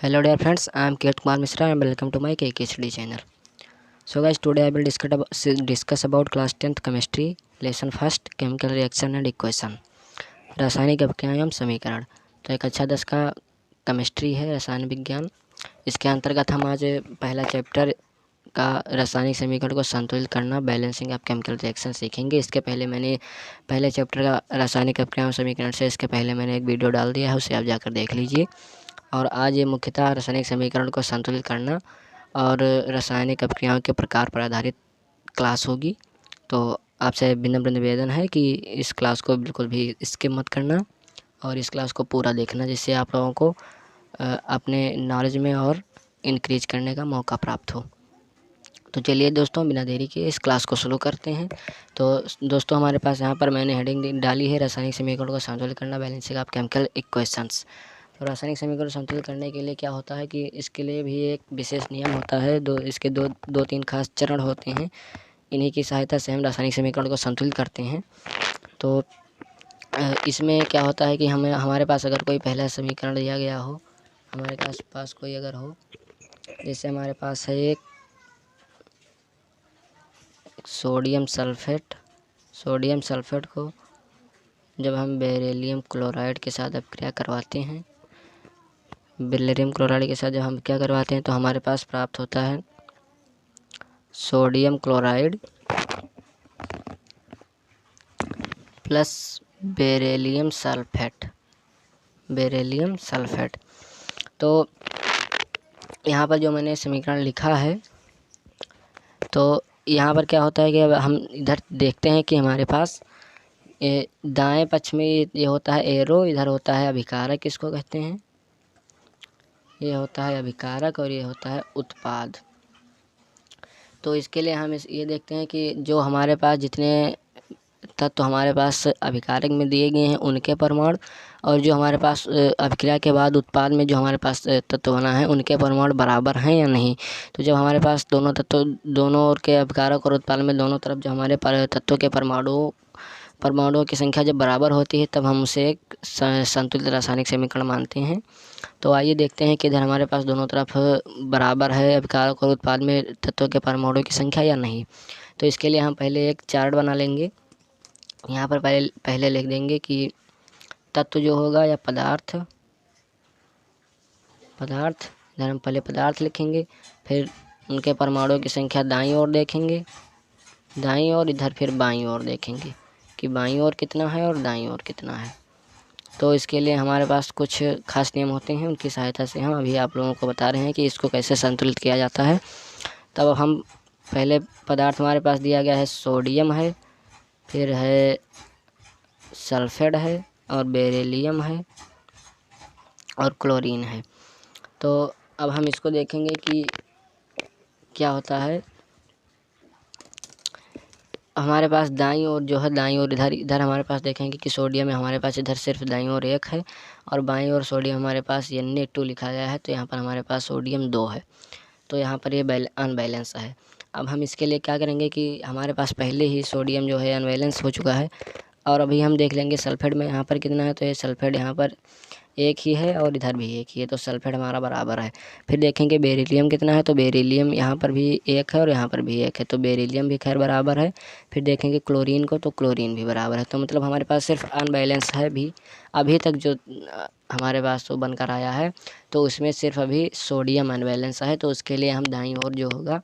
Hello dear friends, I am Kirat Kumar Mishra and welcome to my KKHD channel. So guys, today I will discuss about class 10th chemistry lesson first chemical reaction and equation, रासायनिक अभिक्रिया एवं समीकरण। तो एक अच्छा 10 का chemistry है, रसायन विज्ञान। इसके अंतर्गत हम आज पहला चैप्टर का रासायनिक समीकरण को संतुलित करना, बैलेंसिंग ऑफ केमिकल रिएक्शन सीखेंगे। इसके पहले मैंने पहले चैप्टर का रासायनिक अभिक्रिया एवं समीकरण से इसके पहले मैंने एक वीडियो डाल दिया है, उसे आप जाकर देख लीजिए। और आज ये मुख्यतः रासायनिक समीकरण को संतुलित करना और रासायनिक अभिक्रियाओं के प्रकार पर आधारित क्लास होगी। तो आपसे विनम्र निवेदन है कि इस क्लास को बिल्कुल भी स्किप मत करना और इस क्लास को पूरा देखना, जिससे आप लोगों को अपने नॉलेज में और इंक्रीज करने का मौका प्राप्त हो। तो चलिए दोस्तों, बिना देरी के इस क्लास को शुरू करते हैं। तो दोस्तों, हमारे पास यहाँ पर मैंने हेडिंग डाली है रासायनिक समीकरण को संतुलित करना, बैलेंसिंग ऑफ केमिकल इक्वेशंस। तो रासायनिक समीकरण संतुलित करने के लिए क्या होता है कि इसके लिए भी एक विशेष नियम होता है। इसके दो तीन खास चरण होते हैं। इन्हीं की सहायता से हम रासायनिक समीकरण को संतुलित करते हैं। तो इसमें क्या होता है कि हमारे पास अगर कोई पहला समीकरण दिया गया हो, हमारे पास कोई अगर हो, जैसे हमारे पास है एक सोडियम सल्फेट को जब हम बेरिलियम क्लोराइड के साथ अभिक्रिया करवाते हैं, बेरिलियम क्लोराइड के साथ जब हम क्या करवाते हैं तो हमारे पास प्राप्त होता है sodium chloride plus beryllium sulphate. तो यहाँ पर जो मैंने समीकरण लिखा है, तो यहाँ पर क्या होता है कि अब हम इधर देखते हैं कि हमारे पास दाएं पक्ष में ये होता है एरो, इधर होता है अभिकारक, किसको कहते हैं, ये होता है अभिकारक और ये होता है उत्पाद। तो इसके लिए हम ये देखते हैं कि जो हमारे पास जितने तत्व हमारे पास अभिकारक में दिए गए हैं उनके परमाणु, और जो हमारे पास अभिक्रिया के बाद उत्पाद में जो हमारे पास तत्व बना है उनके परमाणु बराबर हैं या नहीं। तो जब हमारे पास दोनों ओर के अभिकारक और उत्पाद में दोनों तरफ जो हमारे तत्वों के परमाणुओं की संख्या जब बराबर होती है, तब हम उसे एक संतुलित रासायनिक समीकरण मानते हैं। तो आइए देखते हैं कि इधर हमारे पास दोनों तरफ बराबर है अभिकारक और उत्पाद में तत्वों के परमाणुओं की संख्या या नहीं। तो इसके लिए हम पहले एक चार्ट बना लेंगे। यहाँ पर पहले लिख देंगे कि तत्व जो होगा या पदार्थ, इधर हम पहले पदार्थ लिखेंगे, फिर उनके परमाणुओं की संख्या दाईं ओर देखेंगे, दाईं ओर, इधर फिर बाईं ओर देखेंगे कि बाईं ओर कितना है और दाईं ओर कितना है। तो इसके लिए हमारे पास कुछ खास नियम होते हैं, उनकी सहायता से हम अभी आप लोगों को बता रहे हैं कि इसको कैसे संतुलित किया जाता है। तब हम पहले पदार्थ हमारे पास दिया गया है सोडियम है, फिर है सल्फेट है और बेरिलियम है और क्लोरीन है। तो अब हम इसको देखेंगे कि क्या होता है। हमारे पास दाईं ओर जो है, दाईं ओर इधर हमारे पास देखेंगे कि सोडियम में हमारे पास इधर सिर्फ दाईं ओर 1 है और बाईं ओर सोडियम हमारे पास Na2 लिखा गया है। तो यहाँ पर हमारे पास सोडियम 2 है, तो यहाँ पर ये अनबैलेंस है। अब हम इसके लिए क्या करेंगे कि हमारे पास पहले ही सोडियम जो है अनबैलेंस हो चुका है, और अभी हम देख लेंगे सल्फेट में यहाँ पर कितना है। तो ये सल्फेट यहाँ पर 1 ही है और इधर भी 1 ही है, तो सल्फेट हमारा बराबर है। फिर देखेंगे बेरिलियम कितना है, तो बेरिलियम यहाँ पर भी 1 है और यहाँ पर भी 1 है, तो बेरिलियम भी खैर बराबर है। फिर देखेंगे क्लोरीन को, तो क्लोरीन भी बराबर है। तो मतलब हमारे पास सिर्फ अनबैलेंस है भी अभी तक जो हमारे पास तो बनकर आया है, तो उसमें सिर्फ अभी सोडियम अनबैलेंस है। तो उसके लिए हम दाईं ओर जो होगा,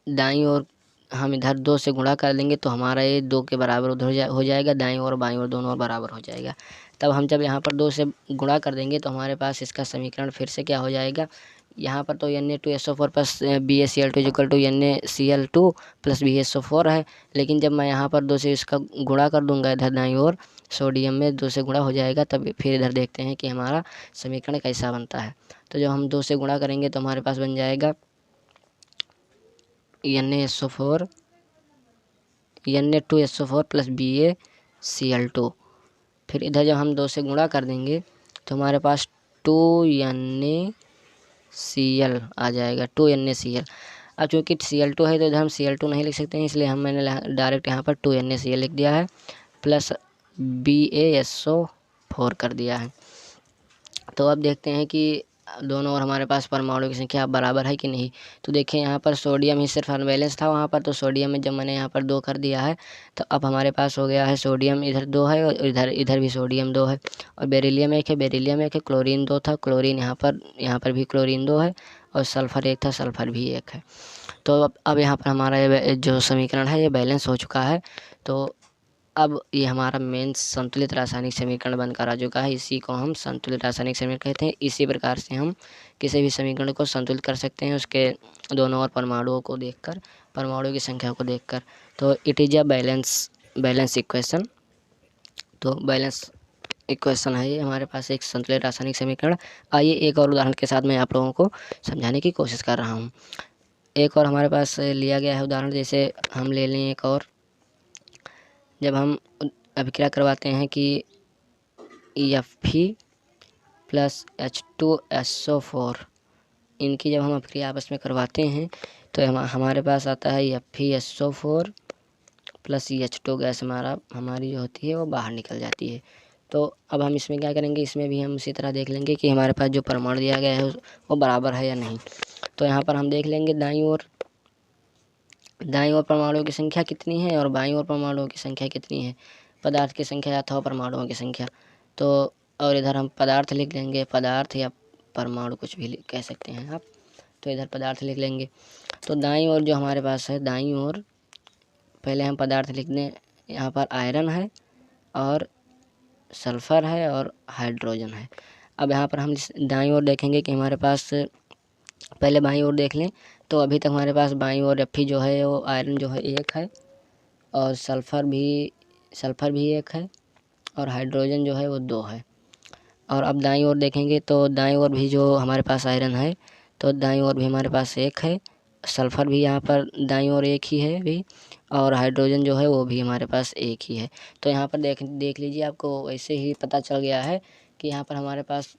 दाईं ओर हम इधर 2 से गुणा कर देंगे, तो हमारा ये 2 के बराबर उधर हो जाएगा, दाईं ओर बाईं ओर दोनों ओर बराबर हो जाएगा। तब हम जब यहाँ पर 2 से गुणा कर देंगे तो हमारे पास इसका समीकरण फिर से क्या हो जाएगा। यहाँ पर तो Na2SO4 plus BaCl2 equal to NaCl2 plus BaSO4 है, लेकिन जब मैं यहाँ पर 2 से इसका गुणा कर दूंगा इधर दाईं ओर, सोडियम में 2 से गुणा हो जाएगा, तब फिर इधर देखते हैं कि हमारा समीकरण कैसा बनता है। तो जब हम 2 से गुणा करेंगे तो हमारे पास बन जाएगा Na2SO4 प्लस BaCl2। फिर इधर जब हम 2 से गुणा कर देंगे तो हमारे पास 2NaCl आ जाएगा, 2NaCl। अब चूँकि Cl2 है तो इधर हम Cl2 नहीं लिख सकते हैं, इसलिए मैंने डायरेक्ट यहाँ पर 2NaCl लिख दिया है, प्लस BaSO4 कर दिया है। तो अब देखते हैं कि दोनों ओर हमारे पास परमाणु की संख्या बराबर है कि नहीं। तो देखिए यहाँ पर सोडियम ही सिर्फ अनबैलेंस था वहाँ पर, तो सोडियम में जब मैंने यहाँ पर 2 कर दिया है तो अब हमारे पास हो गया है सोडियम इधर 2 है और इधर इधर भी सोडियम 2 है, और बेरिलियम 1 है, बेरिलियम 1 है, क्लोरीन 2 था, क्लोरीन यहाँ पर भी क्लोरीन 2 है, और सल्फ़र 1 था, सल्फ़र भी 1 है। तो अब यहाँ पर हमारा ये जो समीकरण है ये बैलेंस हो चुका है। तो अब ये हमारा मेन संतुलित रासायनिक समीकरण बनकर आ चुका है। इसी को हम संतुलित रासायनिक समीकरण कहते हैं। इसी प्रकार से हम किसी भी समीकरण को संतुलित कर सकते हैं उसके दोनों ओर परमाणुओं को देखकर, परमाणुओं की संख्या को देखकर। तो it is a balance equation. तो बैलेंस इक्वेशन है ये हमारे पास एक संतुलित रासायनिक समीकरण। आइए एक और उदाहरण के साथ मैं आप लोगों को समझाने की कोशिश कर रहा हूँ। एक और हमारे पास लिया गया है उदाहरण, जैसे हम ले लें एक और। जब हम अभिक्रिया करवाते हैं कि Fe प्लस H2SO4, इनकी जब हम अभिक्रिया आपस में करवाते हैं तो हमारे पास आता है FeSO4 प्लस H2 गैस हमारी जो होती है वो बाहर निकल जाती है। तो अब हम इसमें क्या करेंगे, इसमें भी हम उसी तरह देख लेंगे कि हमारे पास जो परमाणु दिया गया है वो बराबर है या नहीं। तो यहाँ पर हम देख लेंगे दाईं ओर परमाणुओं की संख्या कितनी है और बाईं ओर परमाणुओं की संख्या कितनी है, पदार्थ की संख्या अथवा परमाणुओं की संख्या। तो और इधर हम पदार्थ लिख लेंगे, पदार्थ या परमाणु कुछ भी कह सकते हैं आप। तो इधर पदार्थ लिख लेंगे। तो दाईं ओर जो हमारे पास है, दाईं ओर पहले हम पदार्थ लिख दें। यहाँ पर आयरन है और सल्फ़र है और हाइड्रोजन है। अब यहाँ पर हम दाईं ओर देखेंगे कि हमारे पास, पहले बाईं ओर देख लें। तो अभी तक हमारे पास बाईं ओर Fe जो है वो आयरन जो है 1 है, और सल्फ़र भी 1 है, और हाइड्रोजन जो है वो 2 है। और अब दाईं ओर देखेंगे तो दाईं ओर भी जो हमारे पास आयरन है, तो दाईं ओर भी हमारे पास 1 है, सल्फ़र भी यहाँ पर दाईं ओर 1 ही है भी, और हाइड्रोजन जो है वो भी हमारे पास 1 ही है। तो यहाँ पर देख लीजिए, आपको वैसे ही पता चल गया है कि यहाँ पर हमारे पास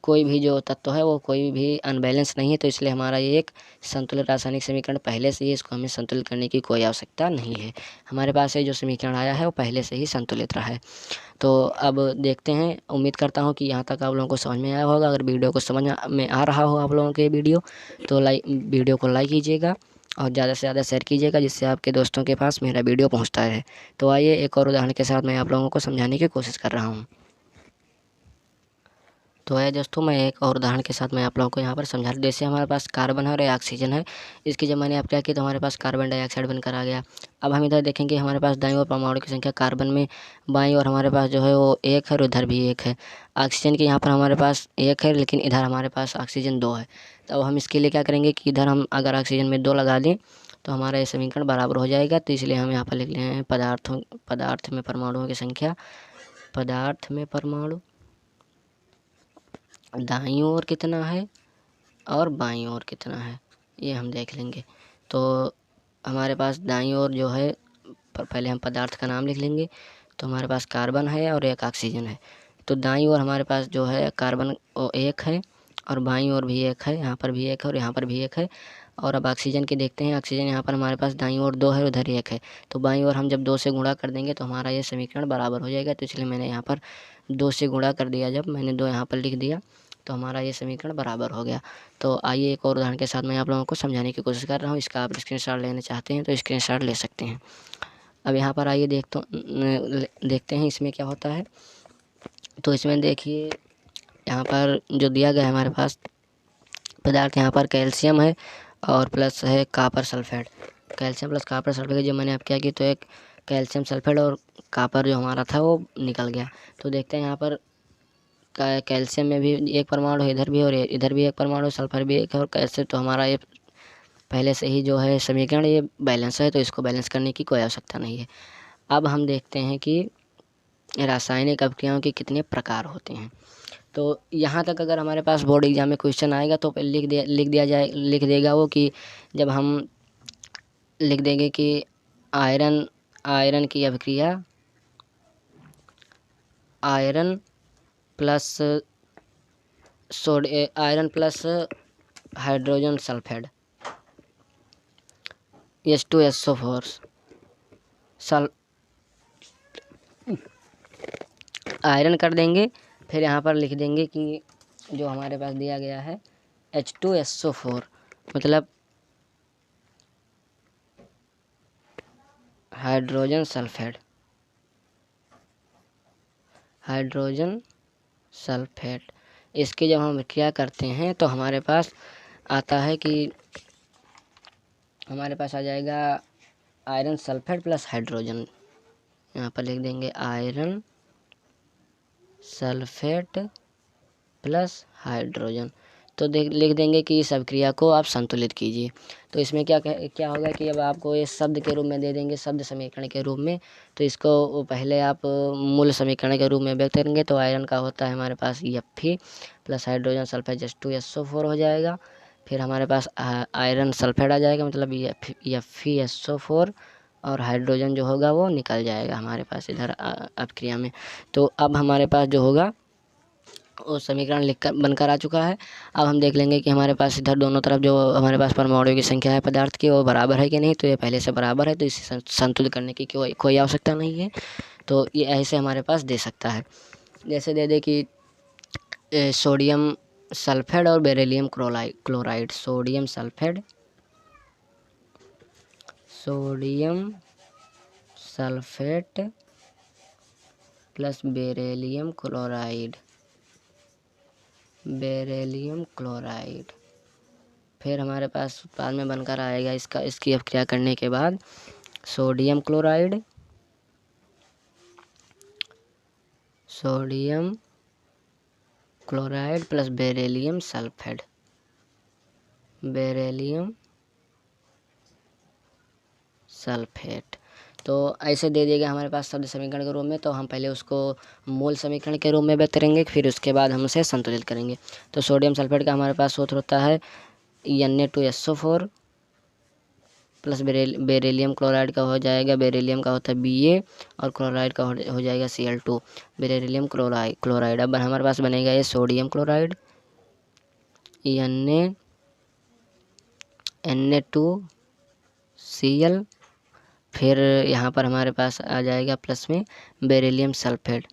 कोई भी जो तत्व है वो कोई भी अनबैलेंस नहीं है। तो इसलिए हमारा ये एक संतुलित रासायनिक समीकरण पहले से ही, इसको हमें संतुलित करने की कोई आवश्यकता नहीं है। हमारे पास ये जो समीकरण आया है वो पहले से ही संतुलित रहा है। तो अब देखते हैं, उम्मीद करता हूँ कि यहाँ तक आप लोगों को समझ में आया होगा। अगर वीडियो को समझ में आ रहा हो आप लोगों के वीडियो, तो वीडियो को लाइक कीजिएगा और ज़्यादा से ज़्यादा शेयर कीजिएगा, जिससे आपके दोस्तों के पास मेरा वीडियो पहुँचता रहे। तो आइए एक और उदाहरण के साथ मैं आप लोगों को समझाने की कोशिश कर रहा हूँ। तो है दोस्तों, मैं एक और उदाहरण के साथ मैं आप लोगों को यहाँ पर समझा, जैसे हमारे पास कार्बन है और ऑक्सीजन है। इसकी जब मैंने अप्लाई की तो हमारे पास कार्बन डाइऑक्साइड बनकर आ गया। अब हम इधर देखेंगे, हमारे पास दाईं ओर परमाणु की संख्या कार्बन में बाईं ओर हमारे पास जो है वो 1 है और इधर भी 1 है। ऑक्सीजन की यहाँ पर हमारे पास 1 है, लेकिन इधर हमारे पास ऑक्सीजन 2 है। तो अब हम इसके लिए क्या करेंगे कि इधर हम अगर ऑक्सीजन में 2 लगा दें तो हमारा ये समीकरण बराबर हो जाएगा। तो इसलिए हम यहाँ पर लिख रहे हैं पदार्थ में परमाणुओं की संख्या, पदार्थ में परमाणु दाईं ओर कितना है और बाईं ओर कितना है, ये हम देख लेंगे। तो हमारे पास दाईं ओर जो है, पहले हम पदार्थ का नाम लिख लेंगे। तो हमारे पास कार्बन है और एक ऑक्सीजन है। तो दाईं ओर हमारे पास जो है कार्बन 1 है और बाईं ओर भी 1 है, यहाँ पर भी 1 है और यहाँ पर भी 1 है। और अब ऑक्सीजन की देखते हैं। ऑक्सीजन यहाँ पर हमारे पास दाईं ओर 2 है, उधर 1 है। तो बाईं ओर हम जब 2 से गुणा कर देंगे तो हमारा ये समीकरण बराबर हो जाएगा। तो इसलिए मैंने यहाँ पर 2 से गुणा कर दिया, जब मैंने 2 यहाँ पर लिख दिया तो हमारा ये समीकरण बराबर हो गया। तो आइए एक और उदाहरण के साथ मैं आप लोगों को समझाने की कोशिश कर रहा हूँ। इसका आप स्क्रीनशॉट लेना चाहते हैं तो स्क्रीनशॉट ले सकते हैं। अब यहाँ पर आइए देखते हैं इसमें क्या होता है। तो इसमें देखिए, यहाँ पर जो दिया गया है हमारे पास पदार्थ, यहाँ पर कैल्शियम है और प्लस है copper sulphate. Calcium plus copper sulphate जब मैंने अब क्या की तो एक कैल्शियम सल्फेट और कापर जो हमारा था वो निकल गया। तो देखते हैं यहाँ पर कैल्शियम में भी 1 परमाणु है, इधर भी और इधर भी 1 परमाणु, सल्फर भी 1 है और कैसे, तो हमारा ये पहले से ही जो है समीकरण ये बैलेंस है। तो इसको बैलेंस करने की कोई आवश्यकता नहीं है। अब हम देखते हैं कि रासायनिक अभिक्रियाओं के कितने प्रकार होते हैं। तो यहाँ तक अगर हमारे पास बोर्ड एग्जाम में क्वेश्चन आएगा तो लिख देगा वो कि जब हम लिख देंगे कि आयरन की अभिक्रिया iron plus hydrogen sulphate H2SO4 iron कर देंगे फिर यहाँ पर लिख देंगे कि जो हमारे पास दिया गया है H2SO4 मतलब हाइड्रोजन सल्फेट। इसकी जब हम क्रिया करते हैं तो हमारे पास आता है कि हमारे पास आ जाएगा आयरन सल्फेट प्लस हाइड्रोजन। यहाँ पर लिख देंगे आयरन सल्फेट प्लस हाइड्रोजन। तो लिख देंगे कि इस अभिक्रिया को आप संतुलित कीजिए। तो इसमें क्या होगा कि अब आपको ये शब्द के रूप में दे देंगे, शब्द समीकरण के रूप में। तो इसको पहले आप मूल समीकरण के रूप में व्यक्त करेंगे। तो आयरन का होता है हमारे पास Fe plus hydrogen sulphate H2SO4 हो जाएगा। फिर हमारे पास आयरन सल्फेट आ जाएगा, मतलब FeSO4, और हाइड्रोजन जो होगा वो निकल जाएगा हमारे पास इधर अभिक्रिया में। तो अब हमारे पास जो होगा वो समीकरण लिखकर बनकर आ चुका है। अब हम देख लेंगे कि हमारे पास इधर दोनों तरफ जो हमारे पास परमाणुओं की संख्या है पदार्थ की वो बराबर है कि नहीं। तो ये पहले से बराबर है, तो इसे संतुलित करने की कोई आवश्यकता नहीं है। तो ये ऐसे हमारे पास दे सकता है, जैसे दे दे कि सोडियम सल्फेट और beryllium chloride. Sodium sulphate plus beryllium chloride. फिर हमारे पास उत्पाद में बनकर आएगा इसकी अभिक्रिया करने के बाद sodium chloride plus beryllium sulphate. तो ऐसे दे दिएगा हमारे पास शब्द समीकरण के रूप में। तो हम पहले उसको मूल समीकरण के रूप में व्यक्त करेंगे, फिर उसके बाद हम उसे संतुलित करेंगे। तो सोडियम सल्फेट का हमारे पास सूत्र होता है Na2SO4 प्लस बेरिलियम क्लोराइड का हो जाएगा, बेरिलियम का होता है Ba, और क्लोराइड का हो जाएगा Cl2, बेरिलियम क्लोराइड। अब हमारे पास बनेगा ये सोडियम क्लोराइड Na2Cl। फिर यहाँ पर हमारे पास आ जाएगा प्लस में बेरिलियम सल्फेट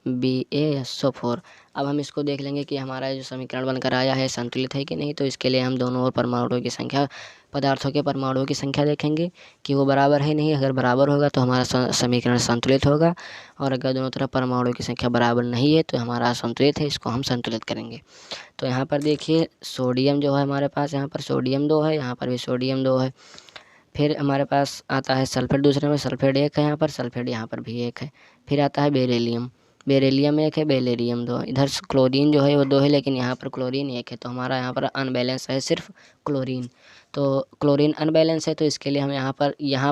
BaSO4। अब हम इसको देख लेंगे कि हमारा जो समीकरण बनकर आया है संतुलित है कि नहीं। तो इसके लिए हम दोनों ओर परमाणुओं की संख्या, पदार्थों के परमाणुओं की संख्या देखेंगे कि वो बराबर है नहीं। अगर बराबर होगा तो हमारा समीकरण संतुलित होगा, और अगर दोनों तरफ परमाणुओं की संख्या बराबर नहीं है तो हमारा असंतुलित है, इसको हम संतुलित करेंगे। तो यहाँ पर देखिए सोडियम जो है हमारे पास, यहाँ पर सोडियम 2 है, यहाँ पर भी सोडियम 2 है। फिर हमारे पास आता है सल्फेट, दूसरे में सल्फेट 1 है, यहाँ पर सल्फेट यहाँ पर भी 1 है। फिर आता है बेरिलियम 1 है, बेरिलियम 2। इधर क्लोरीन जो है वो 2 है, लेकिन यहाँ पर क्लोरीन 1 है। तो हमारा यहाँ पर अनबैलेंस है सिर्फ क्लोरीन। तो क्लोरीन अनबैलेंस है, तो इसके लिए हम यहाँ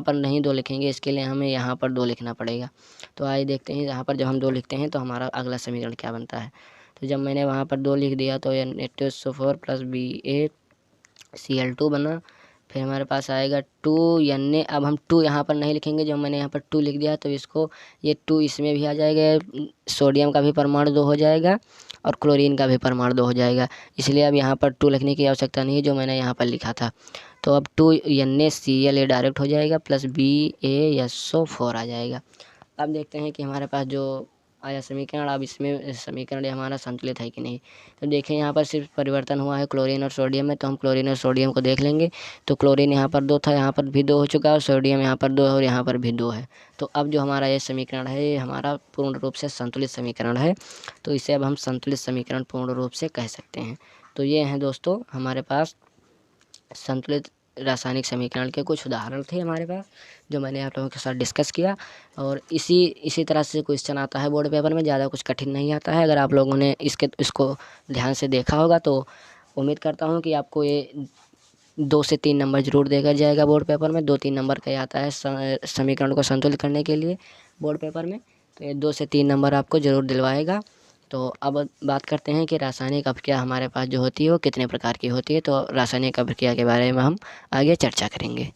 पर नहीं 2 लिखेंगे, इसके लिए हमें यहाँ पर 2 लिखना पड़ेगा। तो आइए देखते हैं यहाँ पर जब हम 2 लिखते हैं तो हमारा अगला समीकरण क्या बनता है। तो जब मैंने वहाँ पर 2 लिख दिया तो Na2SO4 प्लस BaCl2 बना। फिर हमारे पास आएगा 2Na। अब हम 2 यहाँ पर नहीं लिखेंगे, जब मैंने यहाँ पर 2 लिख दिया तो इसको ये 2 इसमें भी आ जाएगा, सोडियम का भी परमाणु 2 हो जाएगा और क्लोरीन का भी परमाणु 2 हो जाएगा। इसलिए अब यहाँ पर 2 लिखने की आवश्यकता नहीं है, जो मैंने यहाँ पर लिखा था। तो अब 2NaCl डायरेक्ट हो जाएगा प्लस BaSO4 आ जाएगा। अब देखते हैं कि हमारे पास जो आया समीकरण, अब इसमें समीकरण हमारा संतुलित है कि नहीं। तो देखें यहाँ पर सिर्फ परिवर्तन हुआ है क्लोरीन और सोडियम में। तो हम क्लोरीन और सोडियम को देख लेंगे। तो क्लोरीन यहाँ पर 2 था, यहाँ पर भी 2 हो चुका है, और सोडियम यहाँ पर 2 है और यहाँ पर भी 2 है। तो अब जो हमारा ये समीकरण है ये हमारा पूर्ण रूप से संतुलित समीकरण है। तो इसे अब हम संतुलित समीकरण पूर्ण रूप से कह सकते हैं। तो ये हैं दोस्तों हमारे पास संतुलित रासायनिक समीकरण के कुछ उदाहरण थे हमारे पास, जो मैंने आप लोगों के साथ डिस्कस किया। और इसी तरह से क्वेश्चन आता है बोर्ड पेपर में, ज़्यादा कुछ कठिन नहीं आता है। अगर आप लोगों ने इसको ध्यान से देखा होगा तो उम्मीद करता हूँ कि आपको ये 2 से 3 नंबर जरूर देगा जाएगा बोर्ड पेपर में। 2-3 नंबर का आता है समीकरण को संतुलित करने के लिए बोर्ड पेपर में। तो ये 2 से 3 नंबर आपको ज़रूर दिलवाएगा। तो अब बात करते हैं कि रासायनिक अभिक्रिया हमारे पास जो होती है वो कितने प्रकार की होती है। तो रासायनिक अभिक्रिया के बारे में हम आगे चर्चा करेंगे।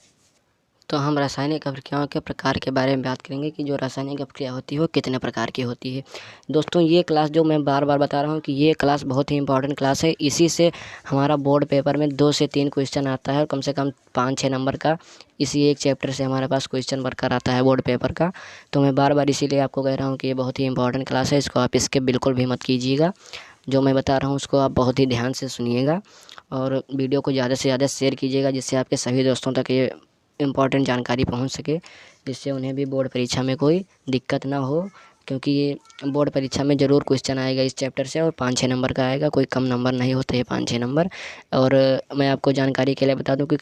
तो हम रासायनिक अभिक्रियाओं के प्रकार के बारे में बात करेंगे कि जो रासायनिक अभिक्रिया होती है वो कितने प्रकार की होती है। दोस्तों ये क्लास जो मैं बार बार बता रहा हूँ कि ये क्लास बहुत ही इंपॉर्टेंट क्लास है। इसी से हमारा बोर्ड पेपर में 2 से 3 क्वेश्चन आता है और कम से कम 5-6 नंबर का इसी एक चैप्टर से हमारे पास क्वेश्चन बनकर आता है बोर्ड पेपर का। तो मैं बार बार इसीलिए आपको कह रहा हूँ कि ये बहुत ही इंपॉर्टेंट क्लास है, इसको आप स्किप बिल्कुल भी मत कीजिएगा। जो मैं बता रहा हूँ उसको आप बहुत ही ध्यान से सुनिएगा और वीडियो को ज़्यादा से ज़्यादा शेयर कीजिएगा, जिससे आपके सभी दोस्तों तक ये इम्पॉर्टेंट जानकारी पहुंच सके, जिससे उन्हें भी बोर्ड परीक्षा में कोई दिक्कत ना हो। क्योंकि ये बोर्ड परीक्षा में ज़रूर क्वेश्चन आएगा इस चैप्टर से और 5-6 नंबर का आएगा, कोई कम नंबर नहीं होते हैं 5-6 नंबर। और मैं आपको जानकारी के लिए बता दूं कि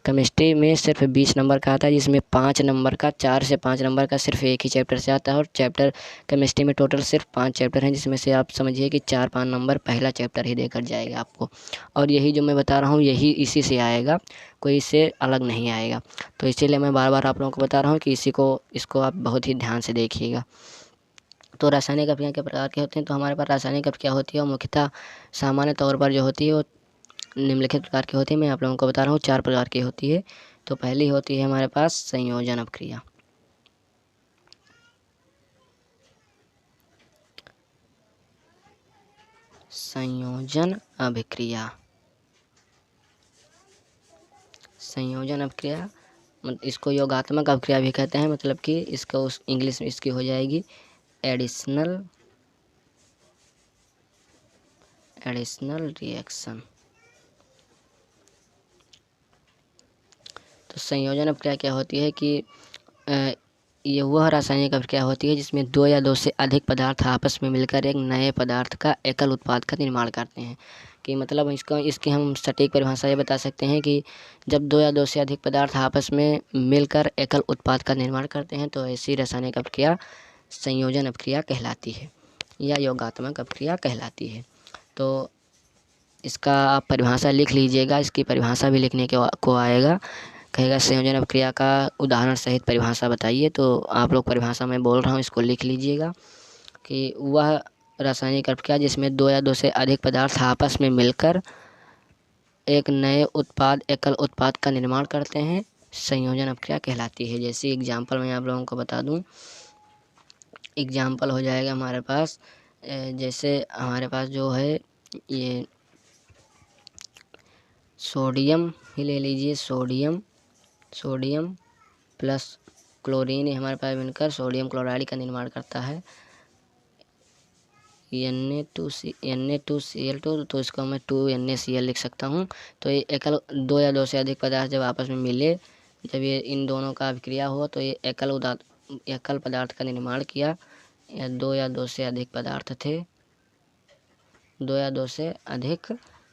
केमिस्ट्री में सिर्फ 20 नंबर का आता है, जिसमें 5 नंबर का 4 से 5 नंबर का सिर्फ एक ही चैप्टर से आता है। और चैप्टर केमिस्ट्री में टोटल सिर्फ 5 चैप्टर हैं, जिसमें से आप समझिए कि 4-5 नंबर पहला चैप्टर ही देकर जाएगा आपको। और यही जो मैं बता रहा हूँ यही इसी से आएगा, कोई इससे अलग नहीं आएगा। तो इसीलिए मैं बार बार आप लोगों को बता रहा हूँ कि इसको आप बहुत ही ध्यान से देखिएगा। तो रासायनिक अभिक्रिया के प्रकार के होते हैं। तो हमारे पास रासायनिक अभिक्रिया होती है और मुख्यतः सामान्य तौर पर जो होती है वो निम्नलिखित प्रकार की होती है। मैं आप लोगों को बता रहा हूँ 4 प्रकार की होती है। तो पहली होती है हमारे पास संयोजन अभिक्रिया। संयोजन अभिक्रिया इसको योगात्मक अभिक्रिया भी कहते हैं, मतलब कि इसको उस इंग्लिश में इसकी हो जाएगी एडिशनल रिएक्शन। तो संयोजन अभिक्रिया क्या होती है कि ये वह रासायनिक अभिक्रिया होती है जिसमें 2 या 2 से अधिक पदार्थ आपस में मिलकर एक नए पदार्थ का एकल उत्पाद का निर्माण करते हैं। कि मतलब इसकी हम सटीक परिभाषा ये बता सकते हैं कि जब 2 या 2 से अधिक पदार्थ आपस में मिलकर एकल उत्पाद का निर्माण करते हैं तो ऐसी रासायनिक अभिक्रिया संयोजन अभिक्रिया कहलाती है या योगात्मक अभिक्रिया कहलाती है। तो इसका आप परिभाषा लिख लीजिएगा, इसकी परिभाषा भी लिखने को आएगा, कहेगा संयोजन अभिक्रिया का उदाहरण सहित परिभाषा बताइए। तो आप लोग परिभाषा मैं बोल रहा हूँ इसको लिख लीजिएगा कि वह रासायनिक अभिक्रिया जिसमें 2 या 2 से अधिक पदार्थ आपस में मिलकर एक नए एकल उत्पाद का निर्माण करते हैं, संयोजन अभिक्रिया कहलाती है। जैसे एग्जाम्पल मैं आप लोगों को बता दूं, एग्जाम्पल हो जाएगा हमारे पास जैसे हमारे पास जो है ये सोडियम ही ले लीजिए, सोडियम प्लस क्लोरीन हमारे पास मिलकर सोडियम क्लोराइड का निर्माण करता है Na2Cl2। तो इसको मैं 2NaCl लिख सकता हूँ। तो ये एकल 2 या 2 से अधिक पदार्थ जब आपस में मिले, जब ये इन दोनों का अभिक्रिया हो तो ये एकल पदार्थ का निर्माण किया। या 2 या 2 से अधिक पदार्थ थे, 2 या 2 से अधिक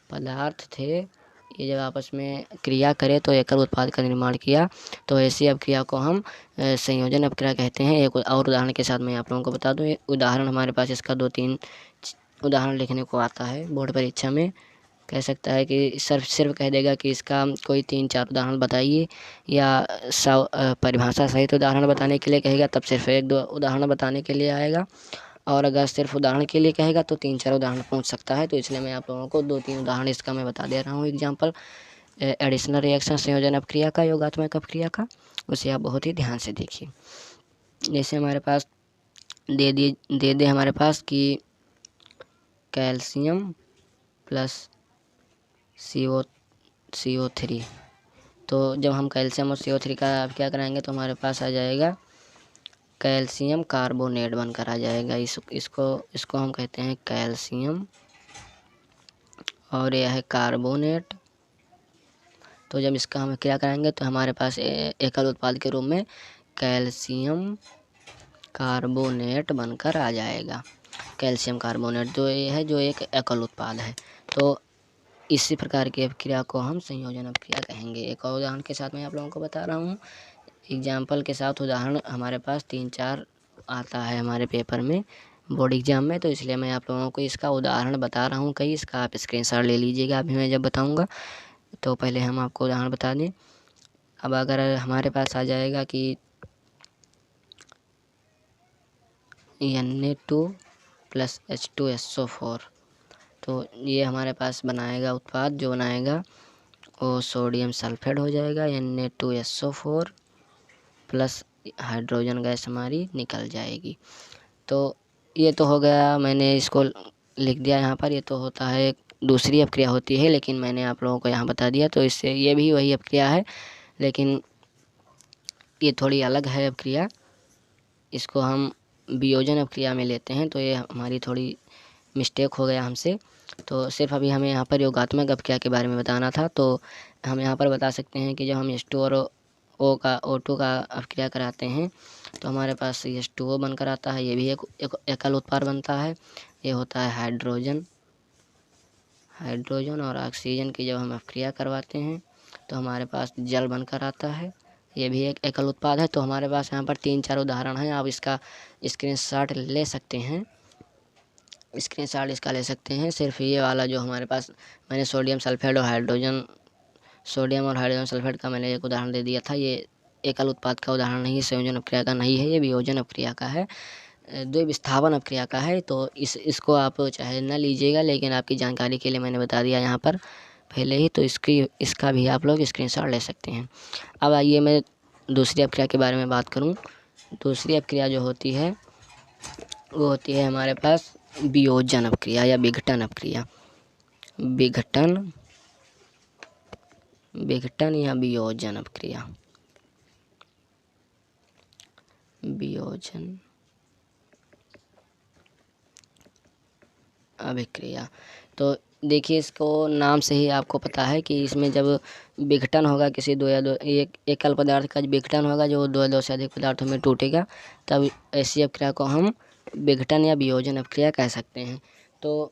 पदार्थ थे, ये जब आपस में क्रिया करे तो एकल उत्पाद का निर्माण किया। तो ऐसी अभिक्रिया को हम संयोजन अभिक्रिया कहते हैं। एक और उदाहरण के साथ मैं आप लोगों को बता दूं, ये उदाहरण हमारे पास इसका 2-3 उदाहरण लिखने को आता है बोर्ड परीक्षा में। कह सकता है कि सिर्फ कह देगा कि इसका कोई 3-4 उदाहरण बताइए, या परिभाषा सहित उदाहरण बताने के लिए कहेगा तब सिर्फ 1-2 उदाहरण बताने के लिए आएगा। और अगर सिर्फ उदाहरण के लिए कहेगा तो 3-4 उदाहरण पूछ सकता है। तो इसलिए मैं आप लोगों को 2-3 उदाहरण इसका मैं बता दे रहा हूँ एग्जाम्पल एडिशनल रिएक्शन संयोजन अभिक्रिया का, योगात्मक अभिक्रिया का, उसे आप बहुत ही ध्यान से देखिए। जैसे हमारे पास दे दे हमारे पास कि कैल्शियम प्लस CO3। तो जब हम कैल्शियम और CO3 का क्या कराएंगे तो हमारे पास आ जाएगा कैल्शियम कार्बोनेट बनकर आ जाएगा। इसको हम कहते हैं कैल्शियम और यह है कार्बोनेट। तो जब इसका हम क्या कराएंगे तो हमारे पास एकल उत्पाद के रूप में कैल्शियम कार्बोनेट बनकर आ जाएगा। कैल्शियम कार्बोनेट जो ये है जो एक एकल उत्पाद है। तो इसी प्रकार की अभिक्रिया को हम संयोजन अभिक्रिया कहेंगे। एक और उदाहरण के साथ मैं आप लोगों को बता रहा हूँ, एग्जाम्पल के साथ उदाहरण हमारे पास 3-4 आता है हमारे पेपर में, बोर्ड एग्जाम में। तो इसलिए मैं आप लोगों को इसका उदाहरण बता रहा हूँ कई, इसका आप स्क्रीनशॉट ले लीजिएगा अभी मैं जब बताऊँगा। तो पहले हम आपको उदाहरण बता दें। अब अगर हमारे पास आ जाएगा कि Na2 प्लस H2SO4, तो ये हमारे पास बनाएगा उत्पाद, जो बनाएगा वो सोडियम सल्फेट हो जाएगा, Na2SO4 प्लस हाइड्रोजन गैस हमारी निकल जाएगी। तो ये तो हो गया, मैंने इसको लिख दिया यहाँ पर। ये तो होता है दूसरी अपक्रिया होती है, लेकिन मैंने आप लोगों को यहाँ बता दिया। तो इससे ये भी वही अपक्रिया है, लेकिन ये थोड़ी अलग है अपक्रिया। इसको हम वियोजन अपक्रिया में लेते हैं, तो ये हमारी थोड़ी मिस्टेक हो गया हमसे। तो सिर्फ अभी हमें यहाँ पर योगात्मक अपक्रिया के बारे में बताना था। तो हम यहाँ पर बता सकते हैं कि जब हम H2 और O2 का अपक्रिया कराते हैं तो हमारे पास H2O बनकर आता है। ये भी एक एकल उत्पाद बनता है। ये होता है हाइड्रोजन और ऑक्सीजन की जब हम अपक्रिया करवाते हैं तो हमारे पास जल बनकर आता है। ये भी एक एकल उत्पाद है। तो हमारे पास यहाँ पर 3-4 उदाहरण हैं। आप इसका स्क्रीनशॉट ले सकते हैं, स्क्रीनशॉट इसका ले सकते हैं। सिर्फ ये वाला जो हमारे पास मैंने सोडियम और हाइड्रोजन सल्फेट का मैंने एक उदाहरण दे दिया था। ये एकल उत्पाद का उदाहरण नहीं, संयोजन अपक्रिया का नहीं है, ये वियोजन अपक्रिया का है, द्विविस्थापन अपक्रिया का है। तो इसको आप चाहे न लीजिएगा, लेकिन आपकी जानकारी के लिए मैंने बता दिया यहाँ पर पहले ही। तो इसका भी आप लोग स्क्रीनशॉट ले सकते हैं। अब आइए मैं दूसरी अपक्रिया के बारे में बात करूँ। दूसरी अपक्रिया जो होती है वो होती है हमारे पास वियोजन अपक्रिया या विघटन अपक्रिया। विघटन या वियोजन अपक्रिया। वियोजन अभिक्रिया। तो देखिए, इसको नाम से ही आपको पता है कि इसमें जब विघटन होगा किसी एक एकल पदार्थ का विघटन होगा जो 2 या 2 से अधिक पदार्थों में टूटेगा, तब ऐसी अपक्रिया को हम विघटन या वियोजन अपक्रिया कह सकते हैं। तो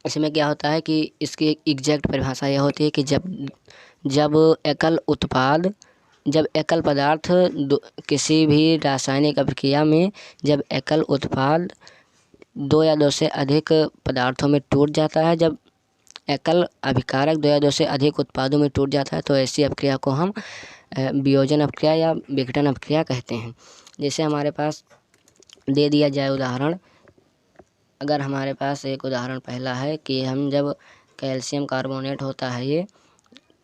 इसमें क्या होता है कि इसकी एग्जैक्ट परिभाषा यह होती है कि जब एकल पदार्थ किसी भी रासायनिक अभिक्रिया में जब एकल उत्पाद 2 या 2 से अधिक पदार्थों में टूट जाता है, जब एकल अभिकारक 2 या 2 से अधिक उत्पादों में टूट जाता है, तो ऐसी अपक्रिया को हम वियोजन अपक्रिया या विघटन अपक्रिया कहते हैं। जैसे हमारे पास दे दिया जाए उदाहरण, अगर हमारे पास एक उदाहरण पहला है कि हम जब कैल्शियम कार्बोनेट होता है, ये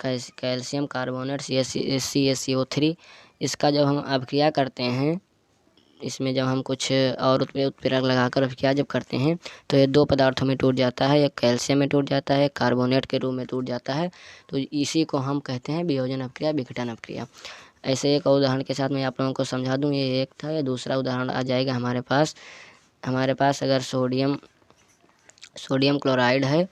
कैल्शियम कार्बोनेट CaCO3, इसका जब हम अपक्रिया करते हैं, इसमें जब हम कुछ और उत्प्रेरक लगाकर अपक्रिया जब करते हैं तो ये 2 पदार्थों में टूट जाता है, एक कैल्शियम में टूट जाता है, कार्बोनेट के रूप में टूट जाता है। तो इसी को हम कहते हैं वियोजन अपक्रिया, विघटन अपक्रिया। ऐसे एक उदाहरण के साथ मैं आप लोगों को समझा दूं। ये एक था, ये दूसरा उदाहरण आ जाएगा हमारे पास अगर सोडियम क्लोराइड है,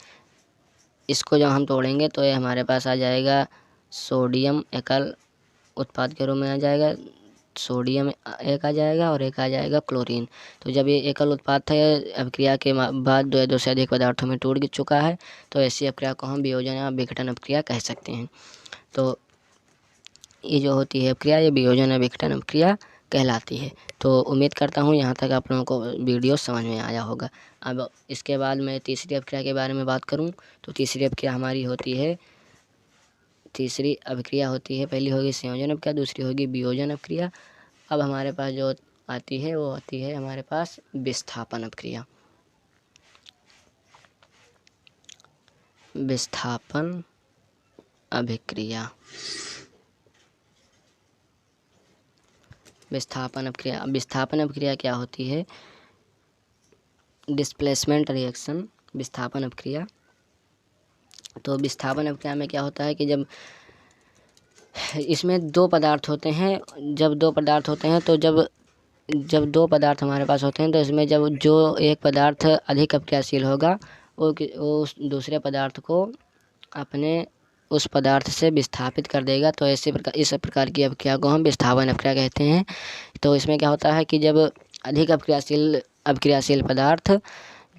इसको जब हम तोड़ेंगे तो ये हमारे पास आ जाएगा सोडियम एकल उत्पाद के रूप में आ जाएगा। सोडियम एक आ जाएगा और एक आ जाएगा क्लोरीन। तो जब ये एकल उत्पाद था, अपक्रिया के बाद 2 या 2 से अधिक पदार्थों में टूट चुका है, तो ऐसी अपक्रिया को हम वियोजन या विघटन अपक्रिया कह सकते हैं। तो ये जो होती है अपक्रिया, ये वियोजन या विघटन अपक्रिया कहलाती है। तो उम्मीद करता हूँ यहाँ तक आप लोगों को वीडियो समझ में आया होगा। अब इसके बाद मैं तीसरी अपक्रिया के बारे में बात करूँ तो तीसरी अपक्रिया हमारी होती है, पहली होगी संयोजन अपक्रिया, दूसरी होगी वियोजन अपक्रिया। अब हमारे पास जो आती है वो आती है हमारे पास विस्थापन अपक्रिया। विस्थापन अभिक्रिया। विस्थापन अपक्रिया क्या होती है? डिस्प्लेसमेंट रिएक्शन, विस्थापन अपक्रिया। तो विस्थापन अपक्रिया में क्या होता है कि जब इसमें 2 पदार्थ होते हैं, तो जब 2 पदार्थ हमारे पास होते हैं, तो इसमें जब जो एक पदार्थ अधिक अपक्रियाशील होगा वो उस दूसरे पदार्थ को अपने उस पदार्थ से विस्थापित कर देगा। तो इस प्रकार की अपक्रिया को हम विस्थापन अपक्रिया कहते हैं। तो इसमें क्या होता है कि जब अधिक अपक्रियाशील पदार्थ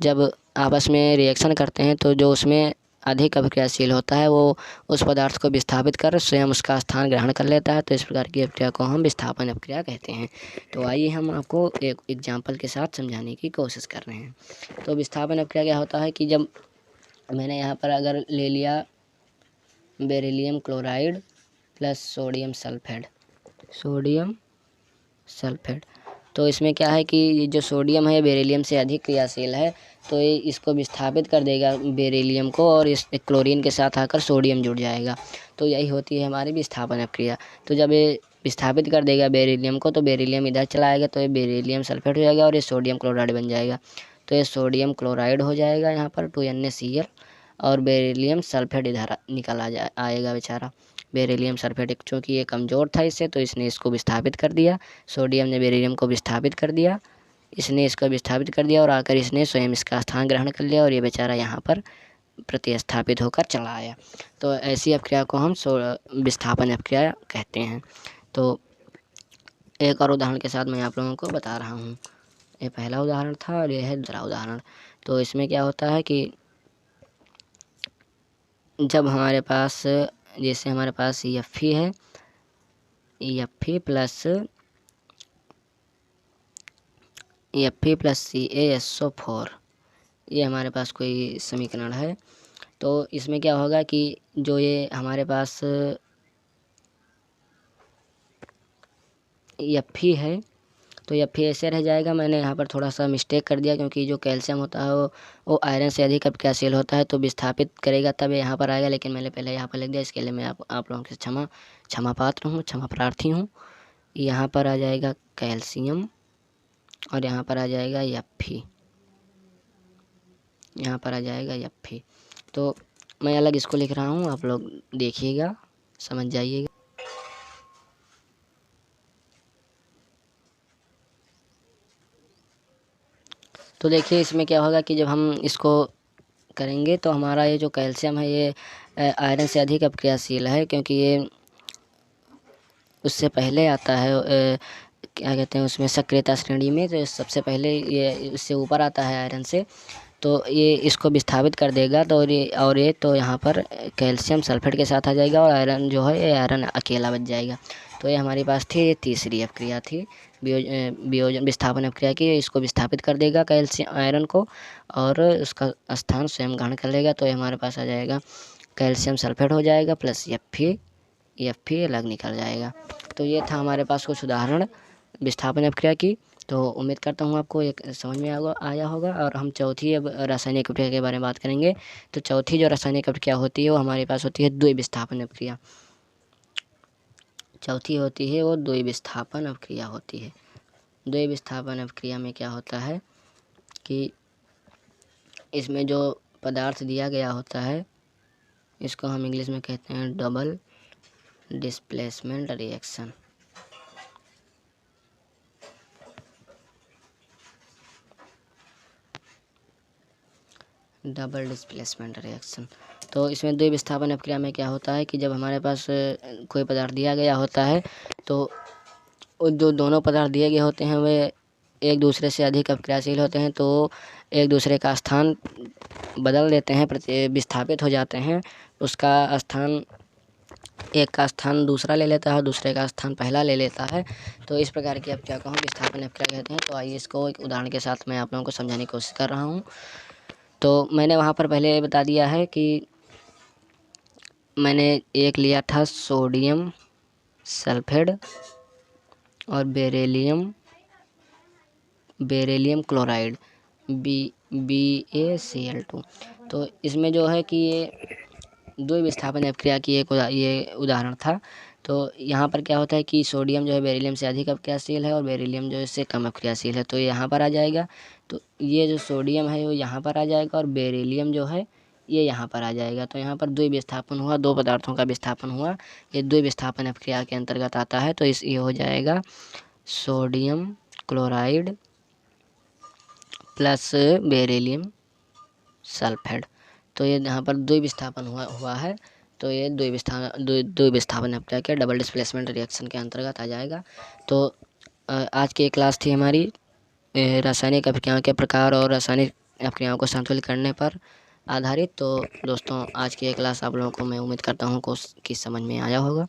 जब आपस में रिएक्शन करते हैं, तो जो उसमें अधिक अपक्रियाशील होता है वो उस पदार्थ को विस्थापित कर स्वयं उसका स्थान ग्रहण कर लेता है। तो इस प्रकार की अपक्रिया को हम विस्थापन अपक्रिया कहते हैं। तो आइए हम आपको एक एग्जाम्पल के साथ समझाने की कोशिश कर रहे हैं। तो विस्थापन अपक्रिया क्या होता है कि जब मैंने यहाँ पर अगर ले लिया beryllium chloride plus sodium sulphate, तो इसमें क्या है कि ये जो सोडियम है बेरिलियम से अधिक क्रियाशील है, तो ये इसको विस्थापित कर देगा बेरिलियम को, और इस क्लोरीन के साथ आकर सोडियम जुड़ जाएगा। तो यही होती है हमारी विस्थापन अपक्रिया। तो जब ये विस्थापित कर देगा बेरिलियम को, तो बेरिलियम इधर चला आएगा, तो ये बेरिलियम सल्फेट हो जाएगा और ये सोडियम क्लोराइड बन जाएगा। तो ये सोडियम क्लोराइड हो जाएगा यहाँ पर 2NaCl, और बेरिलियम सल्फेट इधर निकल आएगा बेचारा। बेरिलियम सल्फेट चूँकि ये कमज़ोर था इससे, तो इसने इसको विस्थापित कर दिया। सोडियम ने बेरिलियम को विस्थापित कर दिया, इसने इसको विस्थापित कर दिया, और आकर इसने स्वयं इसका स्थान ग्रहण कर लिया, और ये बेचारा यहाँ पर प्रतिस्थापित होकर चला आया। तो ऐसी अपक्रिया को हम विस्थापन अपक्रिया कहते हैं। तो एक और उदाहरण के साथ मैं आप लोगों को बता रहा हूँ। ये पहला उदाहरण था और ये है दूसरा उदाहरण। तो इसमें क्या होता है कि जब हमारे पास, जैसे हमारे पास Fe है, Fe प्लस CaSO4, ये हमारे पास कोई समीकरण है। तो इसमें क्या होगा कि जो ये हमारे पास Fe है, तो Fe ऐसे रह जाएगा। मैंने यहाँ पर थोड़ा सा मिस्टेक कर दिया, क्योंकि जो कैल्शियम होता है वो आयरन से अधिक अपक्रियाशील होता है, तो विस्थापित करेगा तब यहाँ पर आएगा, लेकिन मैंने पहले यहाँ पर लिख दिया। इसके लिए मैं आप लोगों से क्षमा पात्र हूँ, क्षमा प्रार्थी हूँ। यहाँ पर आ जाएगा कैल्शियम और यहाँ पर आ जाएगा Fe, यहाँ पर आ जाएगा Fe। तो मैं अलग इसको लिख रहा हूँ, आप लोग देखिएगा, समझ जाइएगा। तो देखिए इसमें क्या होगा कि जब हम इसको करेंगे तो हमारा ये जो कैल्शियम है ये आयरन से अधिक अपक्रियाशील है, क्योंकि ये उससे पहले आता है, क्या कहते हैं उसमें सक्रियता श्रेणी में, तो सबसे पहले ये इससे ऊपर आता है आयरन से। तो ये इसको विस्थापित कर देगा, तो ये तो यहाँ पर कैल्शियम सल्फेट के साथ आ जाएगा, और आयरन जो है ये आयरन अकेला बच जाएगा। तो ये हमारी पास थी, ये तीसरी अपक्रिया थी वियोजन विस्थापन अपक्रिया की। इसको विस्थापित कर देगा कैल्शियम आयरन को, और उसका स्थान स्वयं ग्रहण कर लेगा। तो ये हमारे पास आ जाएगा कैल्शियम सल्फेट हो जाएगा प्लस Fe अलग निकल जाएगा। तो ये था हमारे पास कुछ उदाहरण विस्थापन अपक्रिया की। तो उम्मीद करता हूँ आपको एक समझ में आया होगा। और हम चौथी अब रासायनिक अपक्रिया के बारे में बात करेंगे। तो चौथी जो रासायनिक अपक्रिया होती है वो हमारे पास होती है द्विविस्थापन अपक्रिया। चौथी होती है वो द्विविस्थापन अपक्रिया होती है। द्विविस्थापन अपक्रिया में क्या होता है कि इसमें जो पदार्थ दिया गया होता है, इसको हम इंग्लिश में कहते हैं double displacement reaction. Double displacement reaction. तो इसमें द्विविस्थापन अपक्रिया में क्या होता है कि जब हमारे पास कोई पदार्थ दिया गया होता है, तो जो दोनों पदार्थ दिए गए होते हैं वे एक दूसरे से अधिक अपक्रियाशील होते हैं, तो एक दूसरे का स्थान बदल देते हैं, विस्थापित हो जाते हैं। उसका स्थान, एक का स्थान दूसरा ले लेता है, दूसरे का स्थान पहला ले लेता है। तो इस प्रकार की अपक्रिया को हम विस्थापन अपक्रिया कहते हैं। तो आइए इसको एक उदाहरण के साथ मैं आप लोगों को समझाने की कोशिश कर रहा हूँ। तो मैंने वहाँ पर पहले बता दिया है कि मैंने एक लिया था सोडियम सल्फेट और बेरिलियम क्लोराइड BaCl2। तो इसमें जो है कि ये द्विविस्थापन अपक्रिया की ये उदाहरण था। तो यहाँ पर क्या होता है कि सोडियम जो है बेरिलियम से अधिक अपक्रियाशील है, और बेरिलियम जो है इससे कम अपक्रियाशील है, तो ये यहाँ पर आ जाएगा। तो ये जो सोडियम है वो यहाँ पर आ जाएगा, और बेरिलियम जो है ये यहाँ पर आ जाएगा। तो यहाँ पर द्विविस्थापन हुआ, दो पदार्थों का विस्थापन हुआ। ये द्विविस्थापन अपक्रिया के अंतर्गत आता है। तो ये हो जाएगा sodium chloride plus beryllium sulphate. तो ये यहाँ पर द्विविस्थापन हुआ है। तो ये द्विविस्थापन अपक्रिया के डबल डिस्प्लेसमेंट रिएक्शन के अंतर्गत आ जाएगा। तो आज की क्लास थी हमारी रासायनिक अपक्रियाओं के प्रकार और रासायनिक अपक्रियाओं को संतुलित करने पर आधारित। तो दोस्तों आज की क्लास आप लोगों को मैं उम्मीद करता हूँ कि समझ में आया होगा।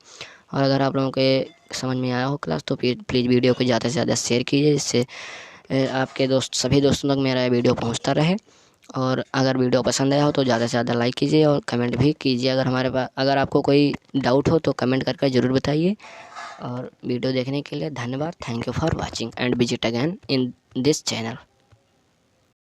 और अगर आप लोगों के समझ में आया हो क्लास, तो प्लीज़ वीडियो को ज़्यादा से ज़्यादा शेयर कीजिए, जिससे आपके सभी दोस्तों तक मेरा वीडियो पहुँचता रहे। और अगर वीडियो पसंद आया हो तो ज़्यादा से ज़्यादा लाइक कीजिए और कमेंट भी कीजिए। अगर आपको कोई डाउट हो तो कमेंट करके ज़रूर बताइए। और वीडियो देखने के लिए धन्यवाद। Thank you for watching and visit again in this channel.